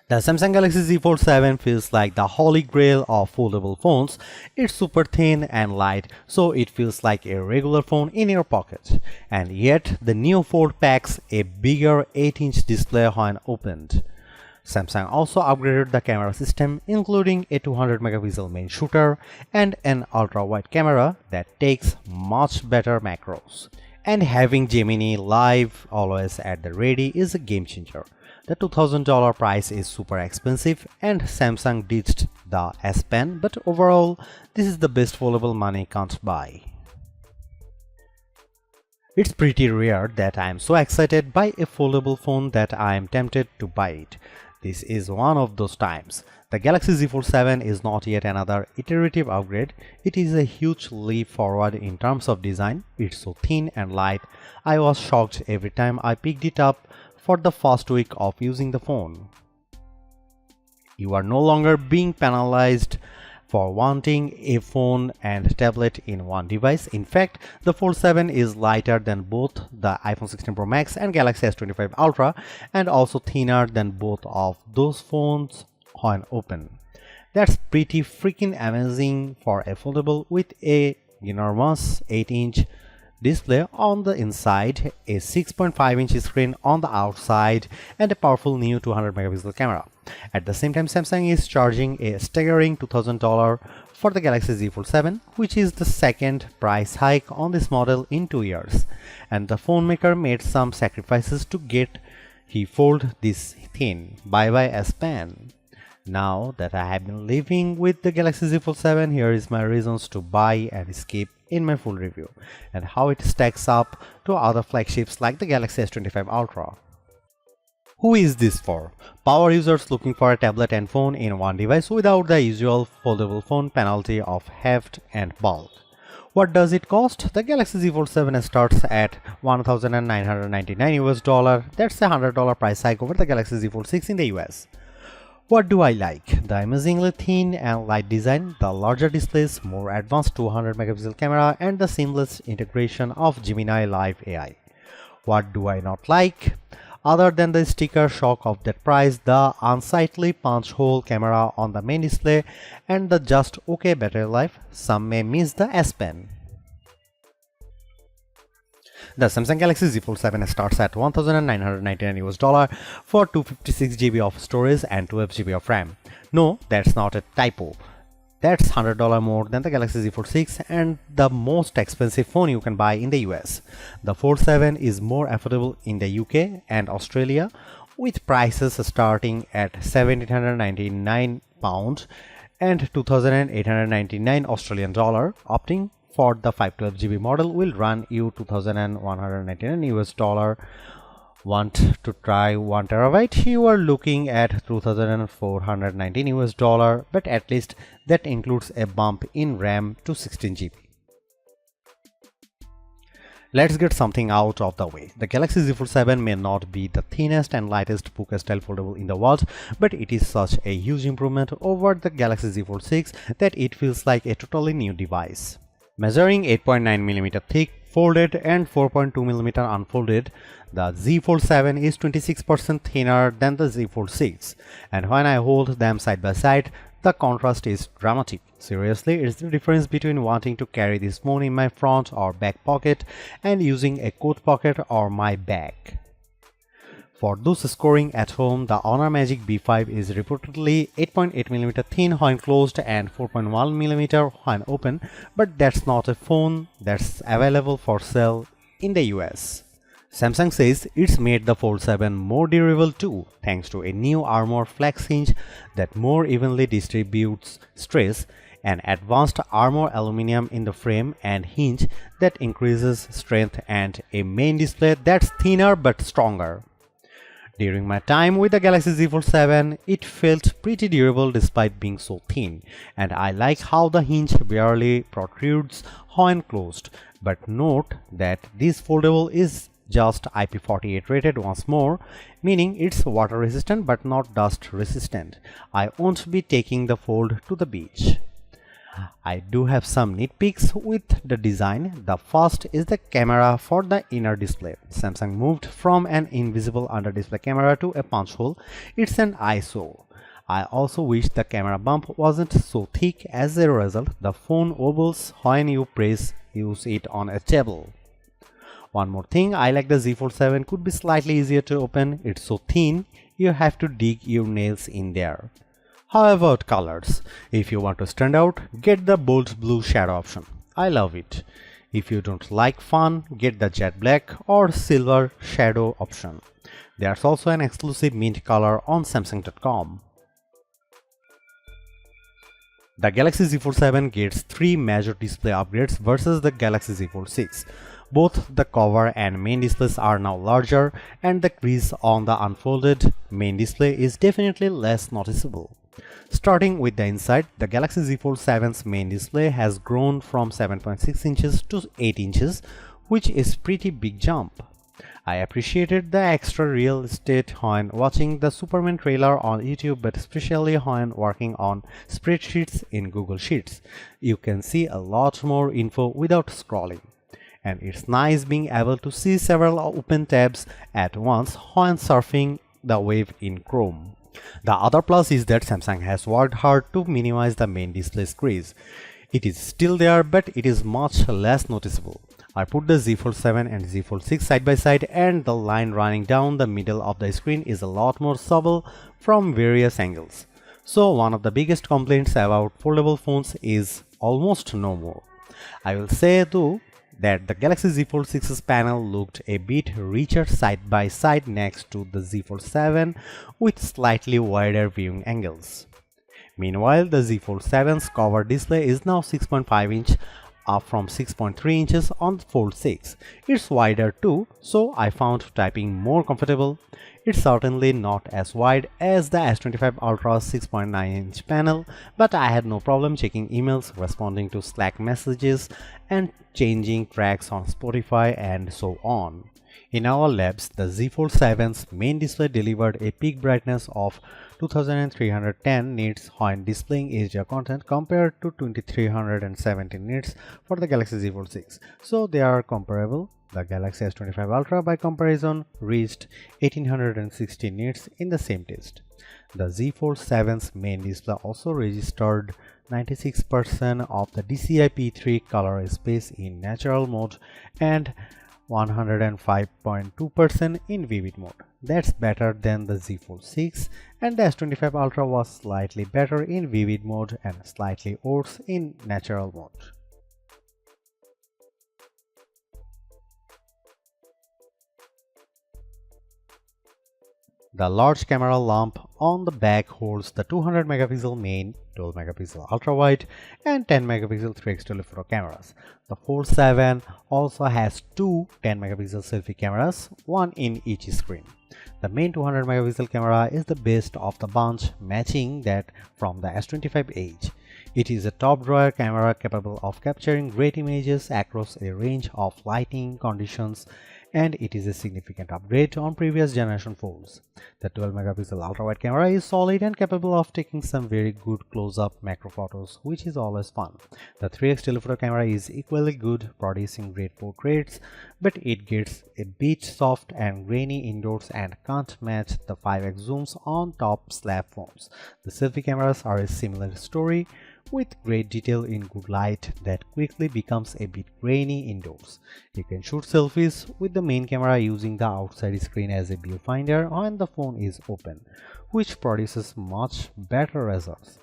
The Samsung Galaxy Z Fold 7 feels like the holy grail of foldable phones. It's super thin and light, so it feels like a regular phone in your pocket. And yet, the new Fold packs a bigger 8-inch display when opened. Samsung also upgraded the camera system, including a 200 megapixel main shooter and an ultra-wide camera that takes much better macros. And having Gemini Live always at the ready is a game changer. The $2000 price is super expensive and Samsung ditched the S Pen, but overall, this is the best foldable money can't buy. It's pretty rare that I am so excited by a foldable phone that I am tempted to buy it. This is one of those times. The Galaxy Z Fold 7 is not yet another iterative upgrade. It is a huge leap forward in terms of design. It's so thin and light. I was shocked every time I picked it up for the first week of using the phone. You are no longer being penalized for wanting a phone and tablet in one device. In fact, the Fold 7 is lighter than both the iPhone 16 Pro Max and Galaxy S25 Ultra and also thinner than both of those phones when open. That's pretty freaking amazing for a foldable with a enormous 8-inch display on the inside, a 6.5-inch screen on the outside, and a powerful new 200 megapixel camera. At the same time, Samsung is charging a staggering $2000 for the Galaxy Z Fold 7, which is the second price hike on this model in 2 years. And the phone maker made some sacrifices to get he fold this thin. Bye bye S Pen. Now that I have been living with the Galaxy Z Fold 7, here is my reasons to buy and skip in my full review, and how it stacks up to other flagships like the Galaxy S25 Ultra. Who is this for? Power users looking for a tablet and phone in one device without the usual foldable phone penalty of heft and bulk. What does it cost? The Galaxy Z Fold 7 starts at $1,999 US. That's a $100 price hike over the Galaxy Z Fold 6 in the US. What do I like? The amazingly thin and light design, the larger displays, more advanced 200 megapixel camera, and the seamless integration of Gemini Live AI. What do I not like? Other than the sticker shock of that price, the unsightly punch hole camera on the main display, and the just okay battery life, some may miss the S Pen. The Samsung Galaxy Z Fold 7 starts at $1,999 US for 256 GB of storage and 12 GB of RAM. No, that's not a typo. That's $100 more than the Galaxy Z Fold 6 and the most expensive phone you can buy in the US. The Fold 7 is more affordable in the UK and Australia, with prices starting at £1,799 and $2,899 Australian dollar. Opting for the 512 GB model will run you $2,199 US. Want to try 1 terabyte? You are looking at $2,419 US, but at least that includes a bump in RAM to 16 GB. Let's get something out of the way. The Galaxy Z Fold 7 may not be the thinnest and lightest bouquet-style foldable in the world, but it is such a huge improvement over the Galaxy Z Fold 6 that it feels like a totally new device. Measuring 8.9mm thick, folded and 4.2mm unfolded, the Z Fold 7 is 26% thinner than the Z Fold 6, and when I hold them side by side, the contrast is dramatic. Seriously, it's the difference between wanting to carry this phone in my front or back pocket and using a coat pocket or my bag. For those scoring at home, the Honor Magic B5 is reportedly 8.8mm thin when closed and 4.1mm when open, but that's not a phone that's available for sale in the US. Samsung says it's made the Fold 7 more durable too, thanks to a new armor flex hinge that more evenly distributes stress, an advanced armor aluminum in the frame and hinge that increases strength, and a main display that's thinner but stronger. During my time with the Galaxy Z Fold 7, it felt pretty durable despite being so thin, and I like how the hinge barely protrudes when closed. But note that this foldable is just IP48 rated once more, meaning it's water resistant but not dust resistant. I won't be taking the Fold to the beach. I do have some nitpicks with the design. The first is the camera for the inner display. Samsung moved from an invisible under display camera to a punch hole. It's an eyesore. I also wish the camera bump wasn't so thick. As a result, the phone wobbles when you use it on a table. One more thing, I like the Z Fold 7 could be slightly easier to open. It's so thin, you have to dig your nails in there. How about colors? If you want to stand out, get the bold blue shadow option. I love it. If you don't like fun, get the jet black or silver shadow option. There's also an exclusive mint color on Samsung.com. The Galaxy Z Fold 7 gets 3 major display upgrades versus the Galaxy Z Fold 6. Both the cover and main displays are now larger, and the crease on the unfolded main display is definitely less noticeable. Starting with the inside, the Galaxy Z Fold 7's main display has grown from 7.6 inches to 8 inches, which is pretty big jump. I appreciated the extra real estate when watching the Superman trailer on YouTube, but especially when working on spreadsheets in Google Sheets. You can see a lot more info without scrolling. And it's nice being able to see several open tabs at once when surfing the web in Chrome. The other plus is that Samsung has worked hard to minimize the main display crease. It is still there, but it is much less noticeable. I put the Z Fold 7 and Z Fold 6 side by side, and the line running down the middle of the screen is a lot more subtle from various angles. So one of the biggest complaints about foldable phones is almost no more. I will say though that the Galaxy Z Fold 6's panel looked a bit richer side by side next to the Z Fold 7 with slightly wider viewing angles. Meanwhile, the Z Fold 7's cover display is now 6.5 inch, up from 6.3 inches on the Fold 6. It's wider too, so I found typing more comfortable. It's certainly not as wide as the S25 Ultra's 6.9-inch panel, but I had no problem checking emails, responding to Slack messages, and changing tracks on Spotify and so on. In our labs, the Z Fold 7's main display delivered a peak brightness of 2310 nits when displaying HDR content compared to 2317 nits for the Galaxy Z Fold 6. So they are comparable. The Galaxy S25 Ultra by comparison reached 1860 nits in the same test. The Z Fold 7's main display also registered 96% of the DCI-P3 color space in natural mode and 105.2% in vivid mode. That's better than the Z Fold 6, and the S25 Ultra was slightly better in vivid mode and slightly worse in natural mode. The large camera lamp on the back holds the 200 megapixel main, 12 megapixel ultra wide, and 10 megapixel 3x telephoto cameras. The Fold 7 also has two 10 megapixel selfie cameras, one in each screen. The main 200 megapixel camera is the best of the bunch, matching that from the S25 Edge. It is a top drawer camera capable of capturing great images across a range of lighting conditions, and it is a significant upgrade on previous generation phones. The 12 megapixel ultra-wide camera is solid and capable of taking some very good close-up macro photos, which is always fun. The 3x telephoto camera is equally good, producing great portraits, but it gets a bit soft and grainy indoors and can't match the 5x zooms on top slab phones. The selfie cameras are a similar story, with great detail in good light that quickly becomes a bit grainy indoors. You can shoot selfies with the main camera using the outside screen as a viewfinder when the phone is open, which produces much better results.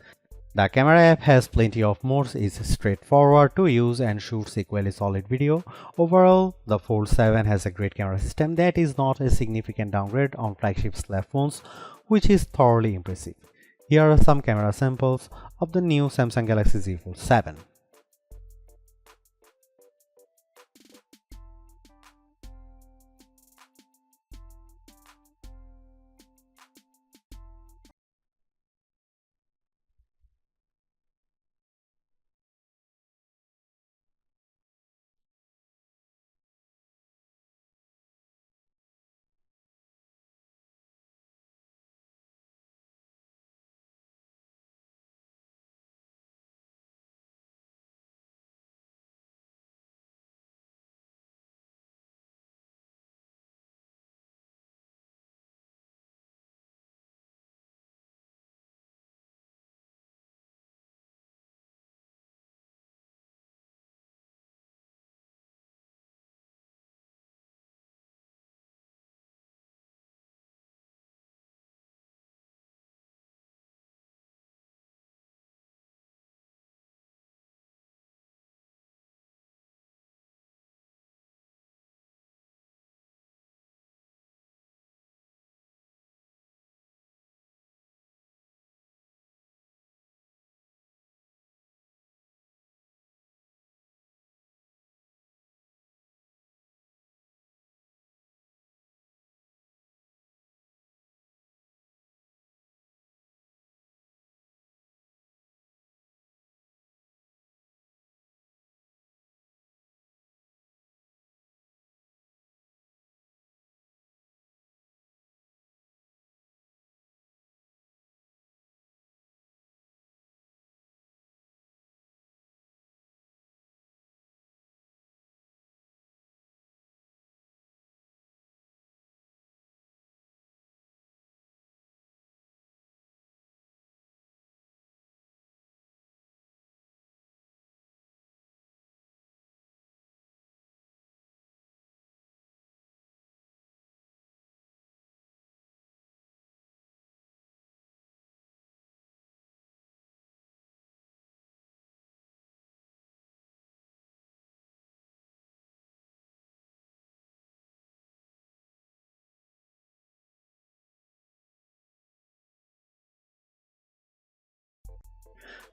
The camera app has plenty of modes, is straightforward to use, and shoots equally solid video. Overall, the Fold 7 has a great camera system that is not a significant downgrade on flagship slab phones, which is thoroughly impressive. Here are some camera samples of the new Samsung Galaxy Z Fold 7.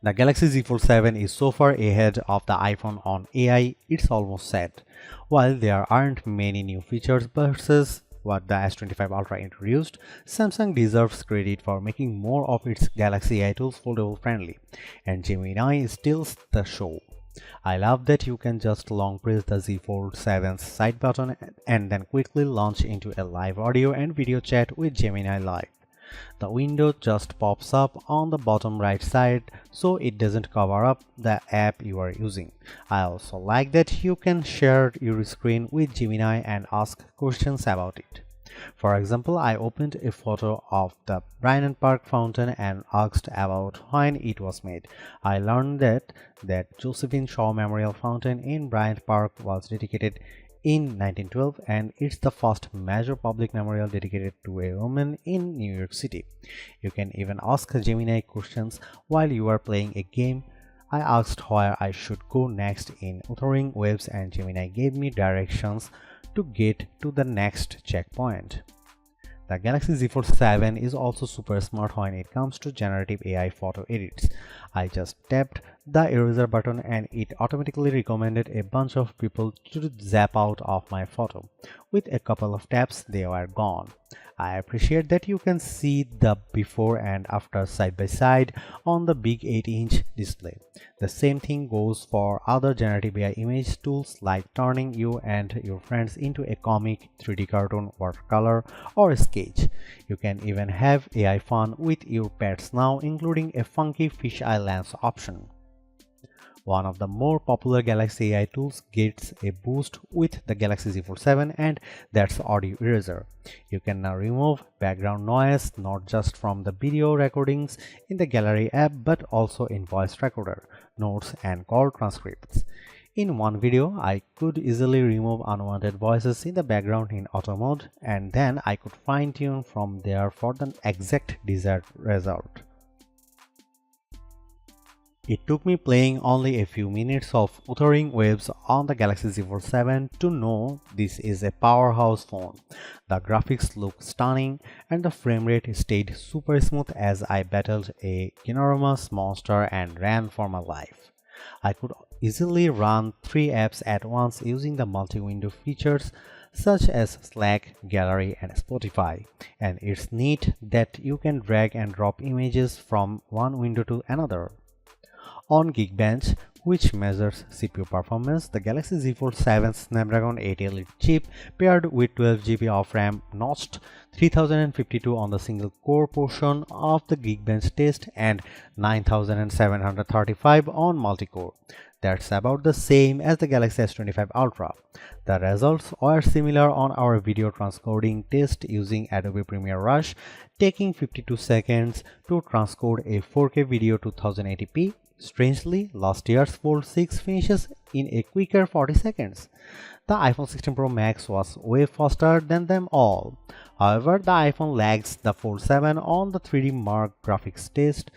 The Galaxy Z Fold 7 is so far ahead of the iPhone on AI, it's almost sad. While there aren't many new features versus what the S25 Ultra introduced, Samsung deserves credit for making more of its Galaxy AI tools foldable friendly, and Gemini steals the show. I love that you can just long press the Z Fold 7's side button and then quickly launch into a live audio and video chat with Gemini Live. The window just pops up on the bottom right side so it doesn't cover up the app you are using. I also like that you can share your screen with Gemini and ask questions about it. For example, I opened a photo of the Bryant Park fountain and asked about when it was made. I learned that Josephine Shaw Memorial Fountain in Bryant Park was dedicated in 1912, and it's the first major public memorial dedicated to a woman in New York City. You can even ask Gemini questions while you are playing a game. I asked where I should go next in Wuthering Waves, and Gemini gave me directions to get to the next checkpoint. The Galaxy Z Fold 7 is also super smart when it comes to generative AI photo edits. I just tapped the eraser button and it automatically recommended a bunch of people to zap out of my photo. With a couple of taps, they were gone. I appreciate that you can see the before and after side by side on the big 8-inch display. The same thing goes for other generative AI image tools like turning you and your friends into a comic, 3D cartoon, watercolor, or a sketch. You can even have AI fun with your pets now, including a funky fisheye lens option. One of the more popular Galaxy AI tools gets a boost with the Galaxy Z Fold 7, and that's Audio Eraser. You can now remove background noise not just from the video recordings in the Gallery app but also in voice recorder, notes, and call transcripts. In one video, I could easily remove unwanted voices in the background in auto mode, and then I could fine-tune from there for the exact desired result. It took me playing only a few minutes of Wuthering Waves on the Galaxy Z Fold 7 to know this is a powerhouse phone. The graphics look stunning and the frame rate stayed super smooth as I battled a ginormous monster and ran for my life. I could easily run 3 apps at once using the multi-window features such as Slack, Gallery, and Spotify. And it's neat that you can drag and drop images from one window to another. On Geekbench, which measures CPU performance, the Galaxy Z Fold 7 Snapdragon 8 Elite chip paired with 12GB of RAM notched 3052 on the single core portion of the Geekbench test and 9735 on multi-core. That's about the same as the Galaxy S25 Ultra. The results were similar on our video transcoding test using Adobe Premiere Rush, taking 52 seconds to transcode a 4K video to 1080p. Strangely, last year's Fold 6 finishes in a quicker 40 seconds. The iPhone 16 Pro Max was way faster than them all. However, the iPhone lags the Fold 7 on the 3D Mark graphics test.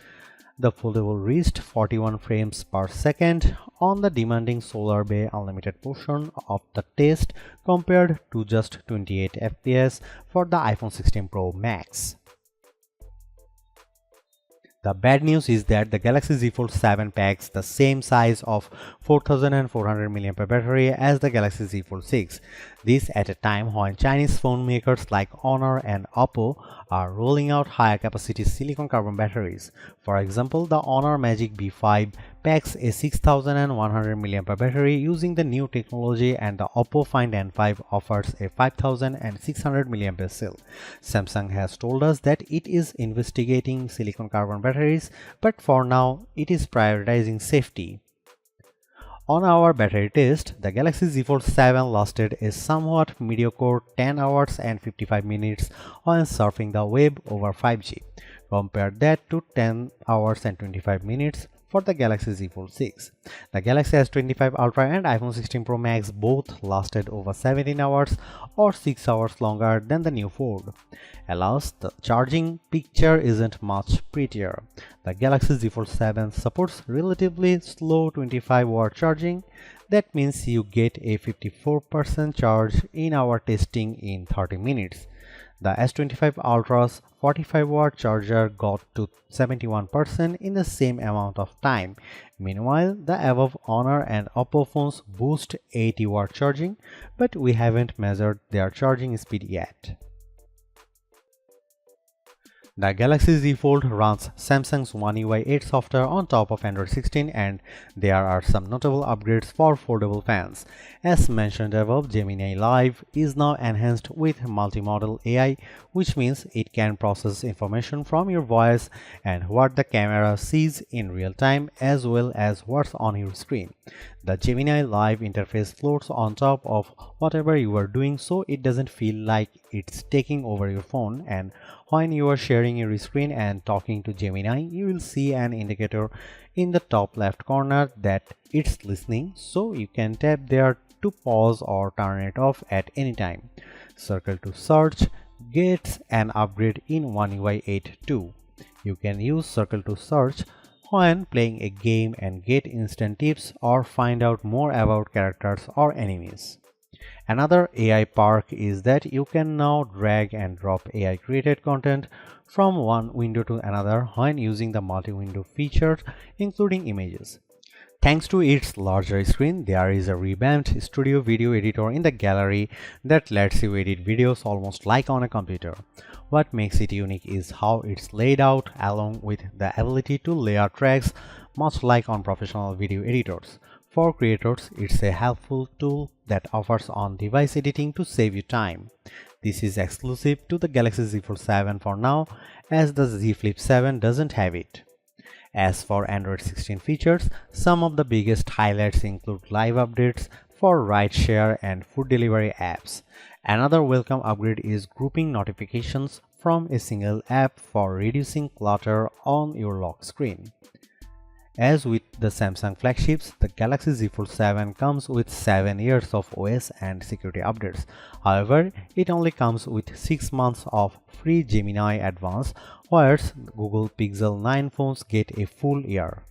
The Foldable reached 41 frames per second on the demanding Solar Bay Unlimited portion of the test compared to just 28 FPS for the iPhone 16 Pro Max. The bad news is that the Galaxy Z Fold 7 packs the same size of 4400 mAh battery as the Galaxy Z Fold 6. This at a time when Chinese phone makers like Honor and Oppo are rolling out higher capacity silicon carbon batteries. For example, the Honor Magic B5 packs a 6100 mAh battery using the new technology, and the Oppo Find N5 offers a 5600 mAh cell. Samsung has told us that it is investigating silicon carbon batteries, but for now it is prioritizing safety. On our battery test, the Galaxy Z Fold 7 lasted a somewhat mediocre 10 hours and 55 minutes when surfing the web over 5G. Compare that to 10 hours and 25 minutes for the Galaxy Z Fold 6. The Galaxy S25 Ultra and iPhone 16 Pro Max both lasted over 17 hours or 6 hours longer than the new Fold. Alas, the charging picture isn't much prettier. The Galaxy Z Fold 7 supports relatively slow 25-watt charging. That means you get a 54% charge in our testing in 30 minutes. The S25 Ultra's 45-watt charger got to 71% in the same amount of time. Meanwhile, the above Honor and Oppo phones boast 80-watt charging, but we haven't measured their charging speed yet. The Galaxy Z Fold runs Samsung's One UI 8 software on top of Android 16, and there are some notable upgrades for foldable fans. As mentioned above, Gemini Live is now enhanced with multimodal AI, which means it can process information from your voice and what the camera sees in real time, as well as what's on your screen. The Gemini Live interface floats on top of whatever you are doing, so it doesn't feel like it's taking over your phone, and when you are sharing your screen and talking to Gemini, you will see an indicator in the top left corner that it's listening, so you can tap there to pause or turn it off at any time. Circle to Search gets an upgrade in One UI 8 too. You can use Circle to Search when playing a game and get instant tips or find out more about characters or enemies. Another AI perk is that you can now drag and drop AI created content from one window to another when using the multi-window feature, including images. Thanks to its larger screen, there is a revamped studio video editor in the gallery that lets you edit videos almost like on a computer. What makes it unique is how it's laid out, along with the ability to layer tracks much like on professional video editors. For creators, it's a helpful tool that offers on-device editing to save you time. This is exclusive to the Galaxy Z Fold 7 for now, as the Z Flip 7 doesn't have it. As for Android 16 features, some of the biggest highlights include live updates for rideshare and food delivery apps. Another welcome upgrade is grouping notifications from a single app for reducing clutter on your lock screen. As with the Samsung flagships, the Galaxy Z Fold 7 comes with 7 years of OS and security updates. However, it only comes with 6 months of free Gemini Advanced, whereas Google Pixel 9 phones get a full year.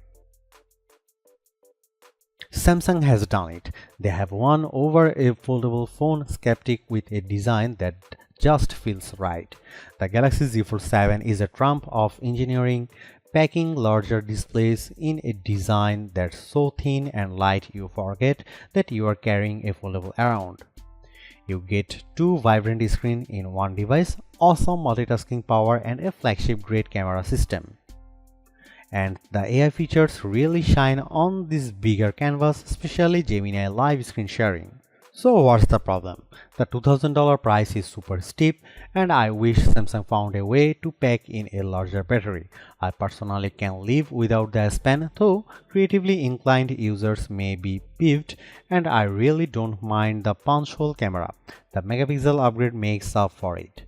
Samsung has done it. They have won over a foldable phone skeptic with a design that just feels right. The Galaxy Z Fold 7 is a trump of engineering, packing larger displays in a design that's so thin and light you forget that you are carrying a foldable around. You get two vibrant screens in one device, awesome multitasking power, and a flagship-grade camera system. And the AI features really shine on this bigger canvas, especially Gemini Live screen sharing. So what's the problem? The $2000 price is super steep, and I wish Samsung found a way to pack in a larger battery. I personally can live without the S Pen, though creatively inclined users may be peeved, and I really don't mind the punch hole camera. The megapixel upgrade makes up for it.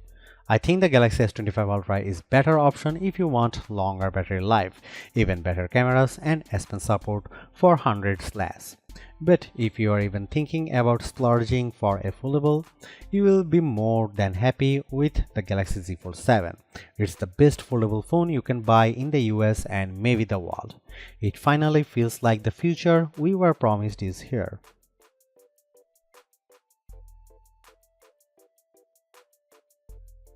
I think the Galaxy S25 Ultra is better option if you want longer battery life, even better cameras, and S Pen support for hundreds less. But if you are even thinking about splurging for a foldable, you will be more than happy with the Galaxy Z Fold 7. It's the best foldable phone you can buy in the US and maybe the world. It finally feels like the future we were promised is here.